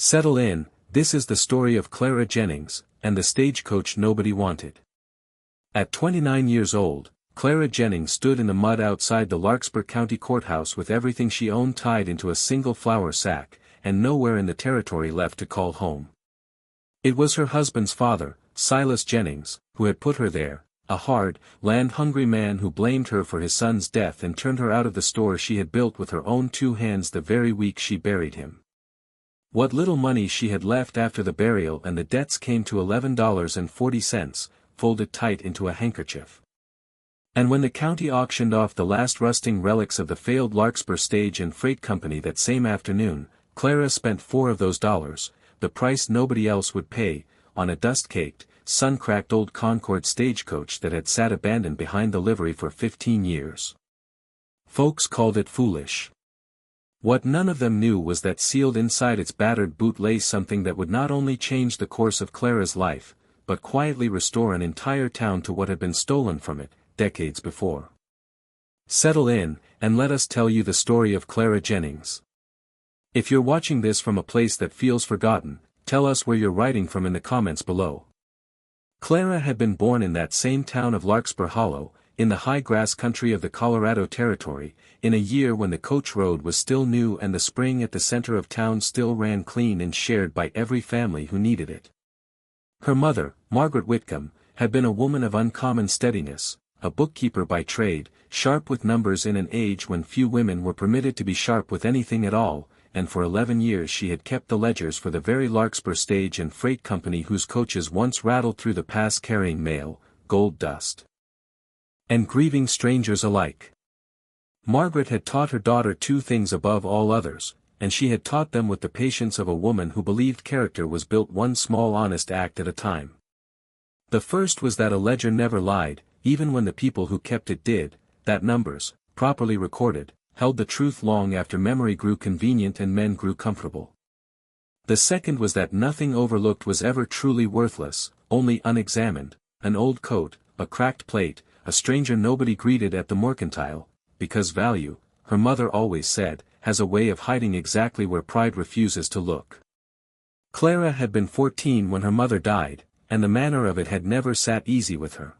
Settle in, this is the story of Clara Jennings, and the stagecoach nobody wanted. At 29 years old, Clara Jennings stood in the mud outside the Larkspur County Courthouse with everything she owned tied into a single flour sack, and nowhere in the territory left to call home. It was her husband's father, Silas Jennings, who had put her there, a hard, land-hungry man who blamed her for his son's death and turned her out of the store she had built with her own 2 hands the very week she buried him. What little money she had left after the burial and the debts came to $11.40, folded tight into a handkerchief. And when the county auctioned off the last rusting relics of the failed Larkspur Stage and Freight Company that same afternoon, Clara spent 4 of those dollars, the price nobody else would pay, on a dust-caked, sun-cracked old Concord stagecoach that had sat abandoned behind the livery for 15 years. Folks called it foolish. What none of them knew was that sealed inside its battered boot lay something that would not only change the course of Clara's life, but quietly restore an entire town to what had been stolen from it, decades before. Settle in, and let us tell you the story of Clara Jennings. If you're watching this from a place that feels forgotten, tell us where you're writing from in the comments below. Clara had been born in that same town of Larkspur Hollow, in the high grass country of the Colorado Territory, in a year when the coach road was still new and the spring at the center of town still ran clean and shared by every family who needed it. Her mother, Margaret Whitcomb, had been a woman of uncommon steadiness, a bookkeeper by trade, sharp with numbers in an age when few women were permitted to be sharp with anything at all, and for 11 years she had kept the ledgers for the very Larkspur Stage and Freight Company whose coaches once rattled through the pass carrying mail, gold dust, and grieving strangers alike. Margaret had taught her daughter 2 things above all others, and she had taught them with the patience of a woman who believed character was built one small honest act at a time. The first was that a ledger never lied, even when the people who kept it did, that numbers, properly recorded, held the truth long after memory grew convenient and men grew comfortable. The second was that nothing overlooked was ever truly worthless, only unexamined, an old coat, a cracked plate, a stranger nobody greeted at the mercantile, because value, her mother always said, has a way of hiding exactly where pride refuses to look. Clara had been 14 when her mother died, and the manner of it had never sat easy with her.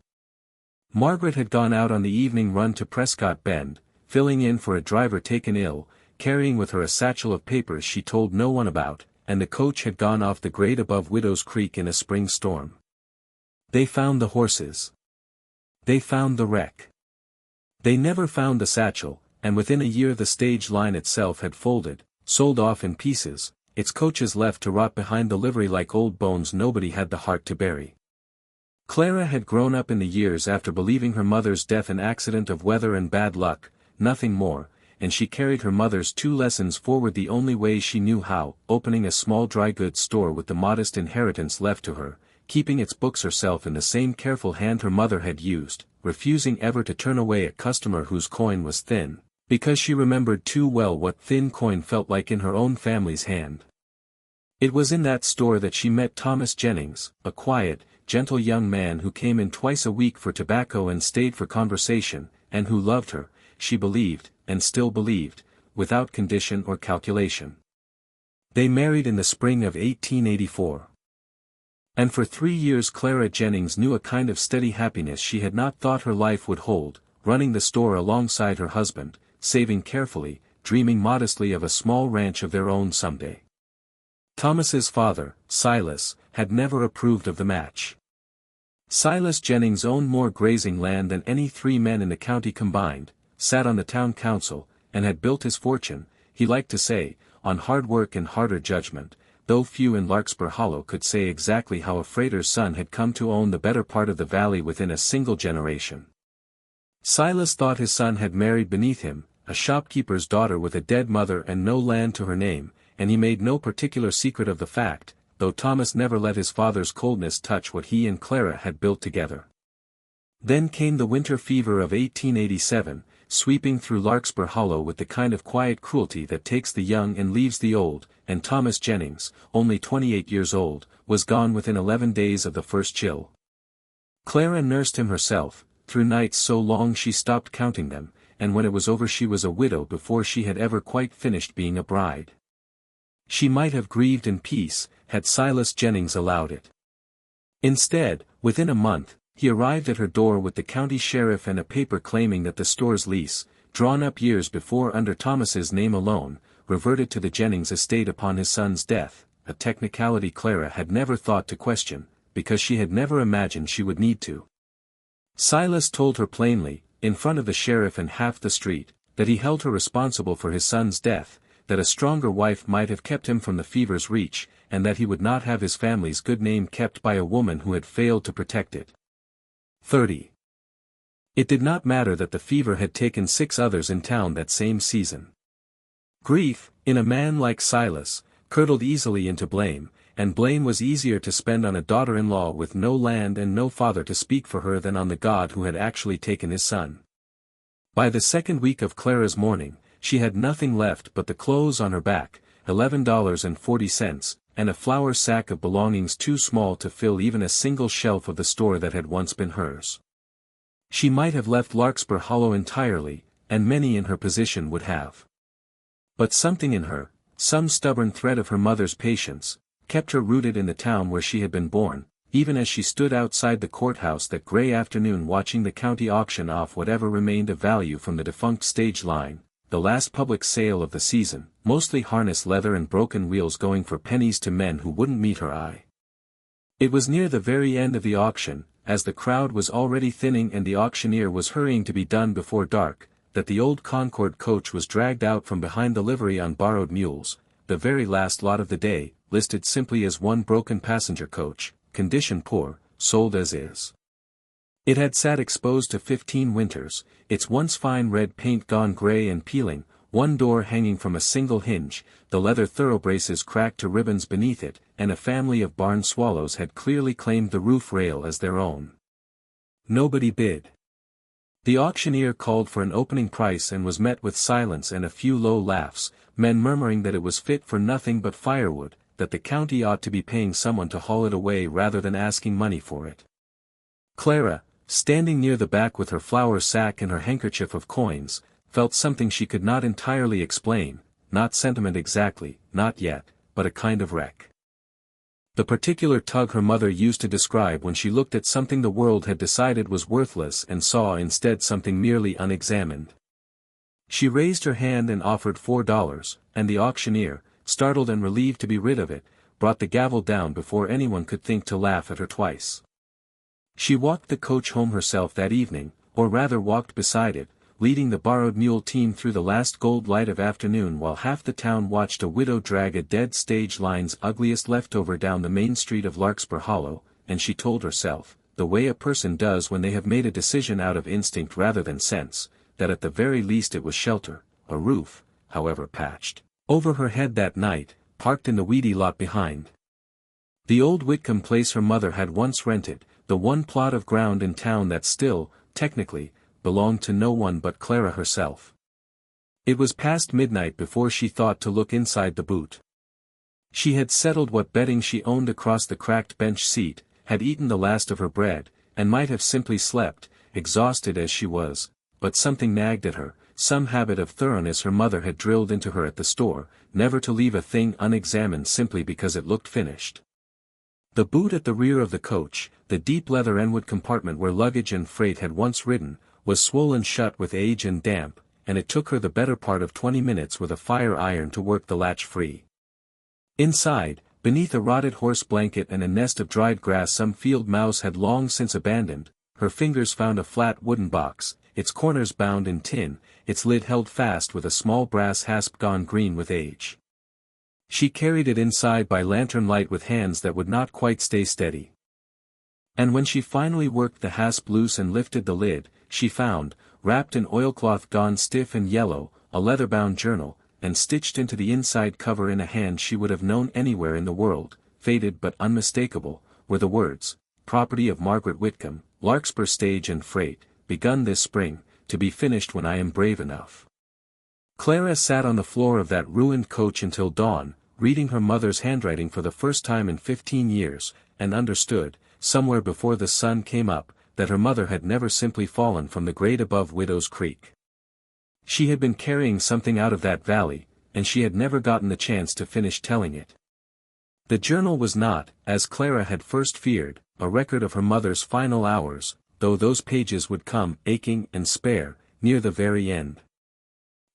Margaret had gone out on the evening run to Prescott Bend, filling in for a driver taken ill, carrying with her a satchel of papers she told no one about, and the coach had gone off the grade above Widow's Creek in a spring storm. They found the horses. They found the wreck. They never found the satchel, and within a year the stage line itself had folded, sold off in pieces, its coaches left to rot behind the livery like old bones nobody had the heart to bury. Clara had grown up in the years after believing her mother's death an accident of weather and bad luck, nothing more, and she carried her mother's 2 lessons forward the only way she knew how, opening a small dry goods store with the modest inheritance left to her, keeping its books herself in the same careful hand her mother had used, refusing ever to turn away a customer whose coin was thin, because she remembered too well what thin coin felt like in her own family's hand. It was in that store that she met Thomas Jennings, a quiet, gentle young man who came in twice a week for tobacco and stayed for conversation, and who loved her, she believed, and still believed, without condition or calculation. They married in the spring of 1884. And for 3 years Clara Jennings knew a kind of steady happiness she had not thought her life would hold, running the store alongside her husband, saving carefully, dreaming modestly of a small ranch of their own someday. Thomas's father, Silas, had never approved of the match. Silas Jennings owned more grazing land than any 3 men in the county combined, sat on the town council, and had built his fortune, he liked to say, on hard work and harder judgment, though few in Larkspur Hollow could say exactly how a freighter's son had come to own the better part of the valley within a single generation. Silas thought his son had married beneath him, a shopkeeper's daughter with a dead mother and no land to her name, and he made no particular secret of the fact, though Thomas never let his father's coldness touch what he and Clara had built together. Then came the winter fever of 1887, sweeping through Larkspur Hollow with the kind of quiet cruelty that takes the young and leaves the old, and Thomas Jennings, only 28 years old, was gone within 11 days of the first chill. Clara nursed him herself, through nights so long she stopped counting them, and when it was over she was a widow before she had ever quite finished being a bride. She might have grieved in peace, had Silas Jennings allowed it. Instead, within a month, he arrived at her door with the county sheriff and a paper claiming that the store's lease, drawn up years before under Thomas's name alone, reverted to the Jennings estate upon his son's death, a technicality Clara had never thought to question, because she had never imagined she would need to. Silas told her plainly, in front of the sheriff and half the street, that he held her responsible for his son's death, that a stronger wife might have kept him from the fever's reach, and that he would not have his family's good name kept by a woman who had failed to protect it. 30. It did not matter that the fever had taken 6 others in town that same season. Grief, in a man like Silas, curdled easily into blame, and blame was easier to spend on a daughter-in-law with no land and no father to speak for her than on the God who had actually taken his son. By the second week of Clara's mourning, she had nothing left but the clothes on her back, $11.40, and a flour sack of belongings too small to fill even a single shelf of the store that had once been hers. She might have left Larkspur Hollow entirely, and many in her position would have. But something in her, some stubborn thread of her mother's patience, kept her rooted in the town where she had been born, even as she stood outside the courthouse that gray afternoon watching the county auction off whatever remained of value from the defunct stage line, the last public sale of the season, mostly harness leather and broken wheels going for pennies to men who wouldn't meet her eye. It was near the very end of the auction, as the crowd was already thinning and the auctioneer was hurrying to be done before dark, that the old Concord coach was dragged out from behind the livery on borrowed mules, the very last lot of the day, listed simply as one broken passenger coach, condition poor, sold as is. It had sat exposed to 15 winters, its once fine red paint gone gray and peeling, one door hanging from a single hinge, the leather thoroughbraces cracked to ribbons beneath it, and a family of barn swallows had clearly claimed the roof rail as their own. Nobody bid. The auctioneer called for an opening price and was met with silence and a few low laughs, men murmuring that it was fit for nothing but firewood, that the county ought to be paying someone to haul it away rather than asking money for it. Clara, standing near the back with her flour sack and her handkerchief of coins, felt something she could not entirely explain, not sentiment exactly, not yet, but a kind of wreck. The particular tug her mother used to describe when she looked at something the world had decided was worthless and saw instead something merely unexamined. She raised her hand and offered $4, and the auctioneer, startled and relieved to be rid of it, brought the gavel down before anyone could think to laugh at her twice. She walked the coach home herself that evening, or rather walked beside it, leading the borrowed mule team through the last gold light of afternoon while half the town watched a widow drag a dead stage line's ugliest leftover down the main street of Larkspur Hollow, and she told herself, the way a person does when they have made a decision out of instinct rather than sense, that at the very least it was shelter, a roof, however patched, over her head that night, parked in the weedy lot behind. The old Whitcomb place her mother had once rented, the one plot of ground in town that still, technically, belonged to no one but Clara herself. It was past midnight before she thought to look inside the boot. She had settled what bedding she owned across the cracked bench seat, had eaten the last of her bread, and might have simply slept, exhausted as she was, but something nagged at her, some habit of thoroughness her mother had drilled into her at the store, never to leave a thing unexamined simply because it looked finished. The boot at the rear of the coach, the deep leather enwood compartment where luggage and freight had once ridden, was swollen shut with age and damp, and it took her the better part of 20 minutes with a fire iron to work the latch free. Inside, beneath a rotted horse blanket and a nest of dried grass some field mouse had long since abandoned, her fingers found a flat wooden box, its corners bound in tin, its lid held fast with a small brass hasp gone green with age. She carried it inside by lantern light with hands that would not quite stay steady. And when she finally worked the hasp loose and lifted the lid, she found, wrapped in oilcloth gone stiff and yellow, a leather-bound journal, and stitched into the inside cover in a hand she would have known anywhere in the world, faded but unmistakable, were the words, "Property of Margaret Whitcomb, Larkspur Stage and Freight, begun this spring, to be finished when I am brave enough." Clara sat on the floor of that ruined coach until dawn, reading her mother's handwriting for the first time in 15 years, and understood, somewhere before the sun came up, that her mother had never simply fallen from the grade above Widow's Creek. She had been carrying something out of that valley, and she had never gotten the chance to finish telling it. The journal was not, as Clara had first feared, a record of her mother's final hours, though those pages would come, aching and spare, near the very end.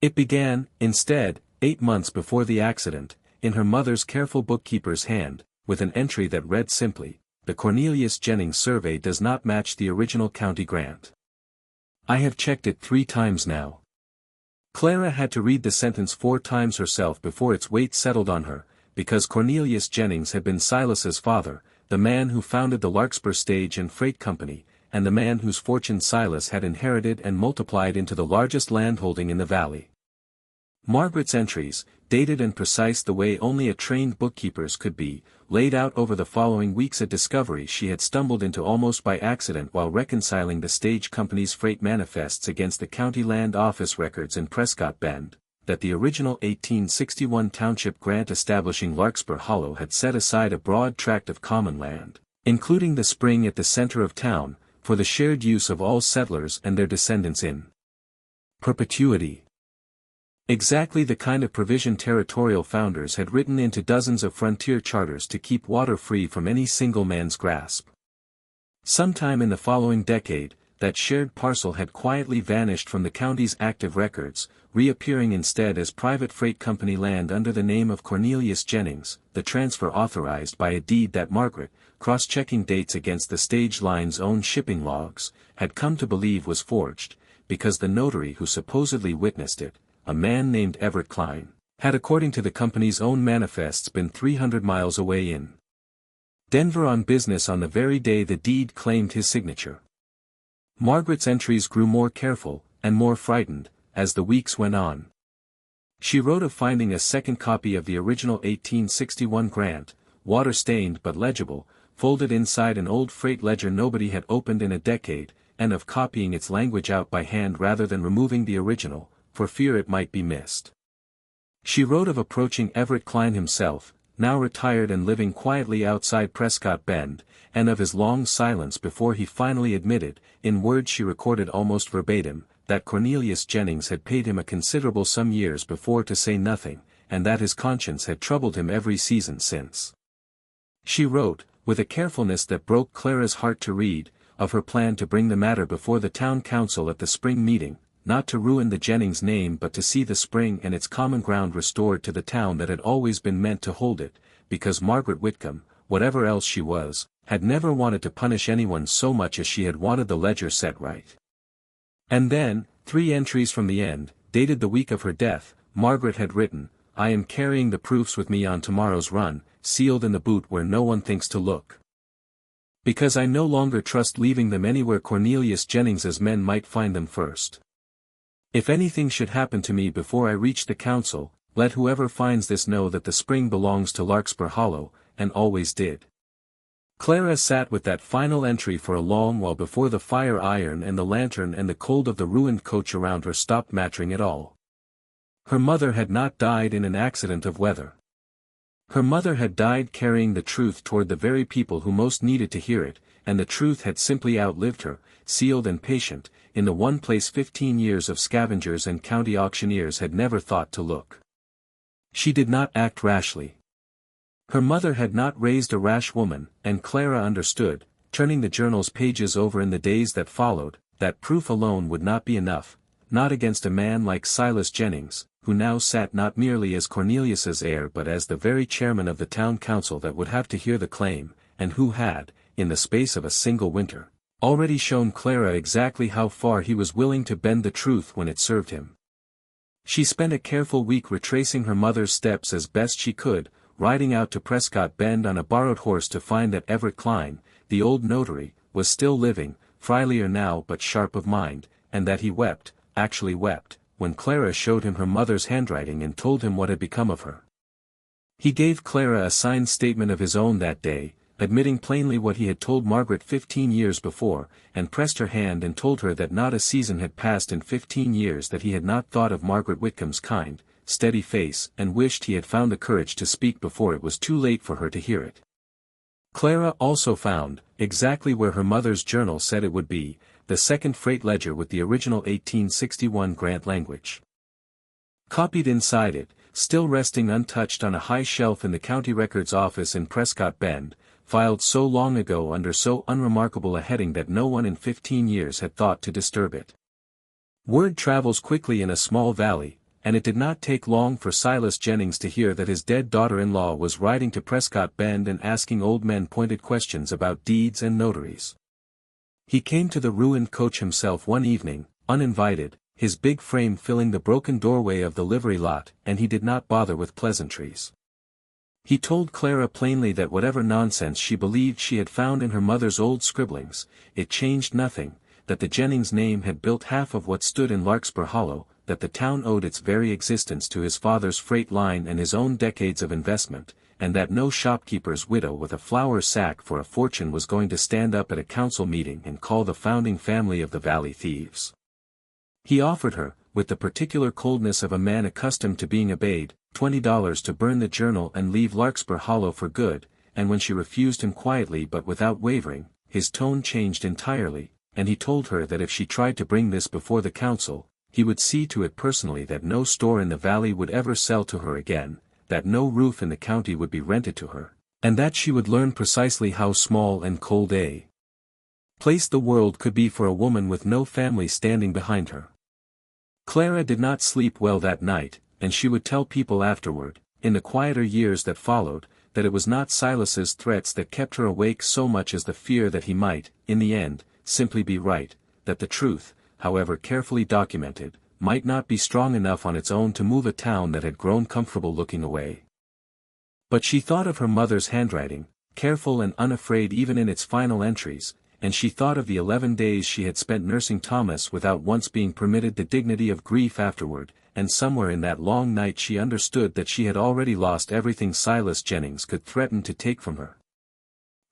It began, instead, 8 months before the accident, in her mother's careful bookkeeper's hand, with an entry that read simply, "The Cornelius Jennings survey does not match the original county grant. I have checked it 3 times now." Clara had to read the sentence 4 times herself before its weight settled on her, because Cornelius Jennings had been Silas's father, the man who founded the Larkspur Stage and Freight Company, and the man whose fortune Silas had inherited and multiplied into the largest landholding in the valley. Margaret's entries, dated and precise the way only a trained bookkeeper's could be, laid out over the following weeks a discovery she had stumbled into almost by accident while reconciling the stage company's freight manifests against the county land office records in Prescott Bend, that the original 1861 township grant establishing Larkspur Hollow had set aside a broad tract of common land, including the spring at the center of town, for the shared use of all settlers and their descendants in perpetuity. Exactly the kind of provision territorial founders had written into dozens of frontier charters to keep water free from any single man's grasp. Sometime in the following decade, that shared parcel had quietly vanished from the county's active records, reappearing instead as private freight company land under the name of Cornelius Jennings, the transfer authorized by a deed that Margaret, cross-checking dates against the stage line's own shipping logs, had come to believe was forged, because the notary who supposedly witnessed it, a man named Everett Klein, had according to the company's own manifests been 300 miles away in Denver on business on the very day the deed claimed his signature. Margaret's entries grew more careful, and more frightened, as the weeks went on. She wrote of finding a second copy of the original 1861 grant, water-stained but legible, folded inside an old freight ledger nobody had opened in a decade, and of copying its language out by hand rather than removing the original, for fear it might be missed. She wrote of approaching Everett Klein himself, now retired and living quietly outside Prescott Bend, and of his long silence before he finally admitted, in words she recorded almost verbatim, that Cornelius Jennings had paid him a considerable sum years before to say nothing, and that his conscience had troubled him every season since. She wrote, with a carefulness that broke Clara's heart to read, of her plan to bring the matter before the town council at the spring meeting, not to ruin the Jennings name but to see the spring and its common ground restored to the town that had always been meant to hold it, because Margaret Whitcomb, whatever else she was, had never wanted to punish anyone so much as she had wanted the ledger set right. And then, 3 entries from the end, dated the week of her death, Margaret had written, "I am carrying the proofs with me on tomorrow's run, sealed in the boot where no one thinks to look. Because I no longer trust leaving them anywhere Cornelius Jennings's men might find them first. If anything should happen to me before I reach the council, let whoever finds this know that the spring belongs to Larkspur Hollow, and always did." Clara sat with that final entry for a long while before the fire iron and the lantern and the cold of the ruined coach around her stopped mattering at all. Her mother had not died in an accident of weather. Her mother had died carrying the truth toward the very people who most needed to hear it, and the truth had simply outlived her, sealed and patient, in the one place 15 years of scavengers and county auctioneers had never thought to look. She did not act rashly. Her mother had not raised a rash woman, and Clara understood, turning the journal's pages over in the days that followed, that proof alone would not be enough, not against a man like Silas Jennings, who now sat not merely as Cornelius's heir but as the very chairman of the town council that would have to hear the claim, and who had, in the space of a single winter, already shown Clara exactly how far he was willing to bend the truth when it served him. She spent a careful week retracing her mother's steps as best she could, riding out to Prescott Bend on a borrowed horse to find that Everett Klein, the old notary, was still living, frielier now but sharp of mind, and that he wept, actually wept, when Clara showed him her mother's handwriting and told him what had become of her. He gave Clara a signed statement of his own that day, admitting plainly what he had told Margaret 15 years before, and pressed her hand and told her that not a season had passed in 15 years that he had not thought of Margaret Whitcomb's kind, steady face and wished he had found the courage to speak before it was too late for her to hear it. Clara also found, exactly where her mother's journal said it would be, the second freight ledger with the original 1861 grant language. Copied inside it, still resting untouched on a high shelf in the county records office in Prescott Bend, filed so long ago under so unremarkable a heading that no one in 15 years had thought to disturb it. Word travels quickly in a small valley, and it did not take long for Silas Jennings to hear that his dead daughter-in-law was riding to Prescott Bend and asking old men pointed questions about deeds and notaries. He came to the ruined coach himself one evening, uninvited, his big frame filling the broken doorway of the livery lot, and he did not bother with pleasantries. He told Clara plainly that whatever nonsense she believed she had found in her mother's old scribblings, it changed nothing, that the Jennings name had built half of what stood in Larkspur Hollow, that the town owed its very existence to his father's freight line and his own decades of investment, and that no shopkeeper's widow with a flour sack for a fortune was going to stand up at a council meeting and call the founding family of the Valley thieves. He offered her, with the particular coldness of a man accustomed to being obeyed, $20 to burn the journal and leave Larkspur Hollow for good, and when she refused him quietly but without wavering, his tone changed entirely, and he told her that if she tried to bring this before the council, he would see to it personally that no store in the valley would ever sell to her again, that no roof in the county would be rented to her, and that she would learn precisely how small and cold a place the world could be for a woman with no family standing behind her. Clara did not sleep well that night, and she would tell people afterward, in the quieter years that followed, that it was not Silas's threats that kept her awake so much as the fear that he might, in the end, simply be right, that the truth, however carefully documented, might not be strong enough on its own to move a town that had grown comfortable looking away. But she thought of her mother's handwriting, careful and unafraid even in its final entries, and she thought of the 11 days she had spent nursing Thomas without once being permitted the dignity of grief afterward, and somewhere in that long night she understood that she had already lost everything Silas Jennings could threaten to take from her.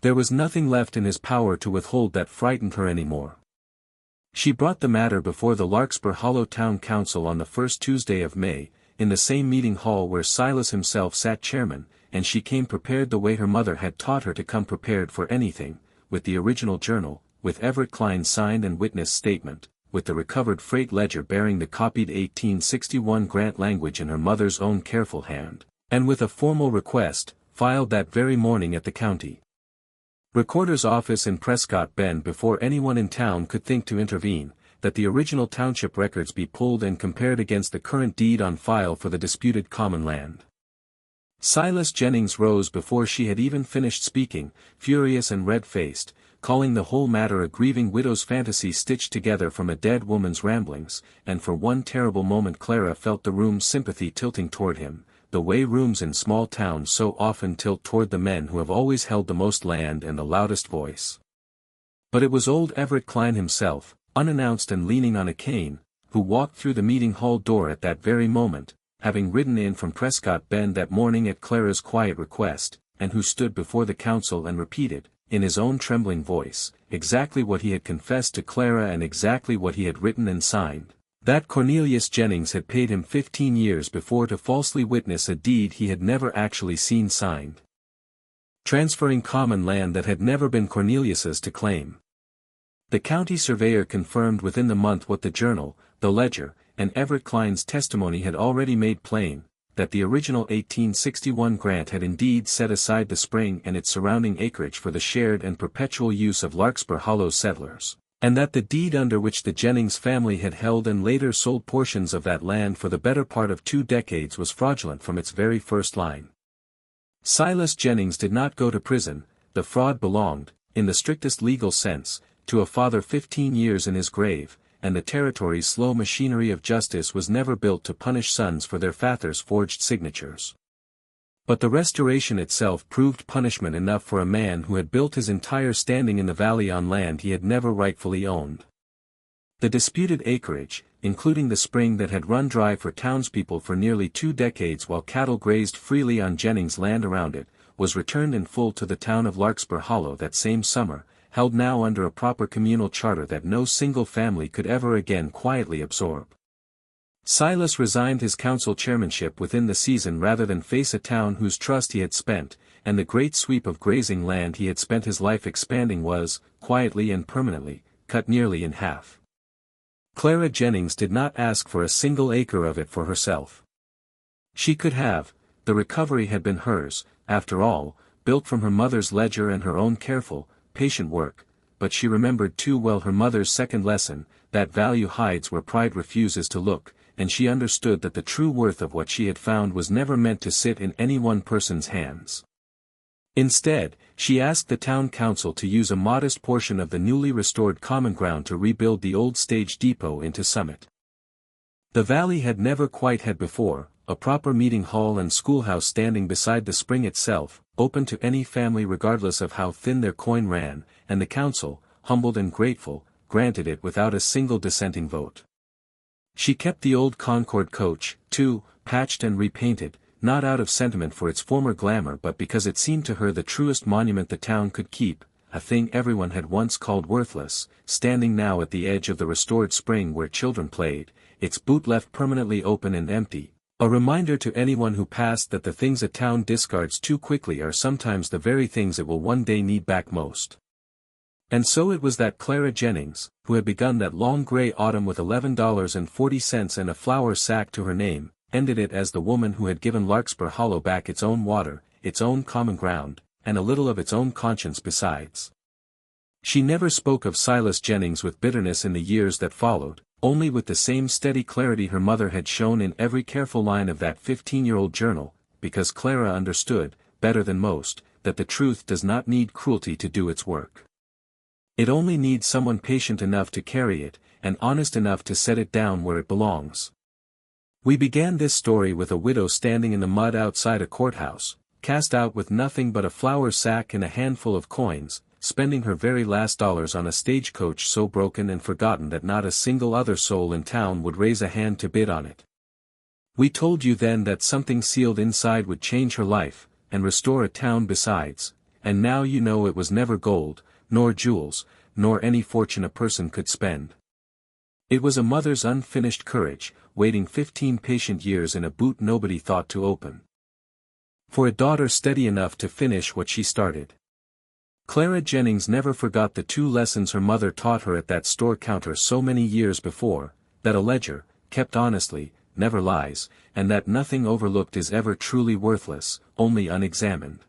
There was nothing left in his power to withhold that frightened her any more. She brought the matter before the Larkspur Hollow Town Council on the first Tuesday of May, in the same meeting hall where Silas himself sat chairman, and she came prepared the way her mother had taught her to come prepared for anything, with the original journal, with Everett Klein's signed and witnessed statement, with the recovered freight ledger bearing the copied 1861 grant language in her mother's own careful hand, and with a formal request, filed that very morning at the county recorder's office in Prescott Bend before anyone in town could think to intervene, that the original township records be pulled and compared against the current deed on file for the disputed common land. Silas Jennings rose before she had even finished speaking, furious and red-faced, calling the whole matter a grieving widow's fantasy stitched together from a dead woman's ramblings, and for one terrible moment Clara felt the room's sympathy tilting toward him, the way rooms in small towns so often tilt toward the men who have always held the most land and the loudest voice. But it was old Everett Klein himself, unannounced and leaning on a cane, who walked through the meeting hall door at that very moment, having ridden in from Prescott Bend that morning at Clara's quiet request, and who stood before the council and repeated, in his own trembling voice, exactly what he had confessed to Clara and exactly what he had written and signed, that Cornelius Jennings had paid him 15 years before to falsely witness a deed he had never actually seen signed, transferring common land that had never been Cornelius's to claim. The county surveyor confirmed within the month what the journal, the ledger, and Everett Klein's testimony had already made plain, that the original 1861 grant had indeed set aside the spring and its surrounding acreage for the shared and perpetual use of Larkspur Hollow settlers, and that the deed under which the Jennings family had held and later sold portions of that land for the better part of 2 decades was fraudulent from its very first line. Silas Jennings did not go to prison, the fraud belonged, in the strictest legal sense, to a father 15 years in his grave, and the territory's slow machinery of justice was never built to punish sons for their fathers' forged signatures. But the restoration itself proved punishment enough for a man who had built his entire standing in the valley on land he had never rightfully owned. The disputed acreage, including the spring that had run dry for townspeople for nearly 2 decades while cattle grazed freely on Jennings' land around it, was returned in full to the town of Larkspur Hollow that same summer, held now under a proper communal charter that no single family could ever again quietly absorb. Silas resigned his council chairmanship within the season rather than face a town whose trust he had spent, and the great sweep of grazing land he had spent his life expanding was, quietly and permanently, cut nearly in half. Clara Jennings did not ask for a single acre of it for herself. She could have, the recovery had been hers, after all, built from her mother's ledger and her own careful, patient work, but she remembered too well her mother's second lesson, that value hides where pride refuses to look, and she understood that the true worth of what she had found was never meant to sit in any one person's hands. Instead, she asked the town council to use a modest portion of the newly restored common ground to rebuild the old stage depot into Summit. The valley had never quite had before, a proper meeting hall and schoolhouse standing beside the spring itself, open to any family regardless of how thin their coin ran, and the council, humbled and grateful, granted it without a single dissenting vote. She kept the old Concord coach, too, patched and repainted, not out of sentiment for its former glamour but because it seemed to her the truest monument the town could keep, a thing everyone had once called worthless, standing now at the edge of the restored spring where children played, its boot left permanently open and empty, a reminder to anyone who passed that the things a town discards too quickly are sometimes the very things it will one day need back most. And so it was that Clara Jennings, who had begun that long gray autumn with $11.40 and a flour sack to her name, ended it as the woman who had given Larkspur Hollow back its own water, its own common ground, and a little of its own conscience besides. She never spoke of Silas Jennings with bitterness in the years that followed, only with the same steady clarity her mother had shown in every careful line of that 15-year-old journal, because Clara understood, better than most, that the truth does not need cruelty to do its work. It only needs someone patient enough to carry it, and honest enough to set it down where it belongs. We began this story with a widow standing in the mud outside a courthouse, cast out with nothing but a flour sack and a handful of coins, spending her very last dollars on a stagecoach so broken and forgotten that not a single other soul in town would raise a hand to bid on it. We told you then that something sealed inside would change her life, and restore a town besides, and now you know it was never gold, nor jewels, nor any fortune a person could spend. It was a mother's unfinished courage, waiting 15 patient years in a boot nobody thought to open. For a daughter steady enough to finish what she started. Clara Jennings never forgot the 2 lessons her mother taught her at that store counter so many years before, that a ledger, kept honestly, never lies, and that nothing overlooked is ever truly worthless, only unexamined.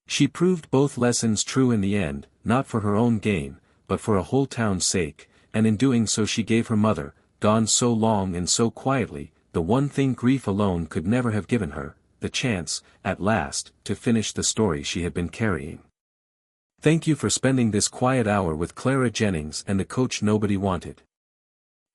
She proved both lessons true in the end, not for her own gain, but for a whole town's sake, and in doing so she gave her mother, gone so long and so quietly, the one thing grief alone could never have given her, the chance, at last, to finish the story she had been carrying. Thank you for spending this quiet hour with Clara Jennings and the coach nobody wanted.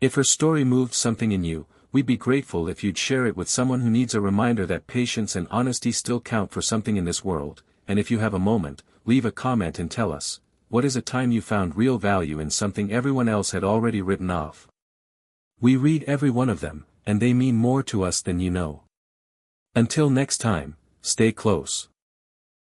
If her story moved something in you, we'd be grateful if you'd share it with someone who needs a reminder that patience and honesty still count for something in this world, and if you have a moment, leave a comment and tell us, what is a time you found real value in something everyone else had already written off? We read every one of them, and they mean more to us than you know. Until next time, stay close.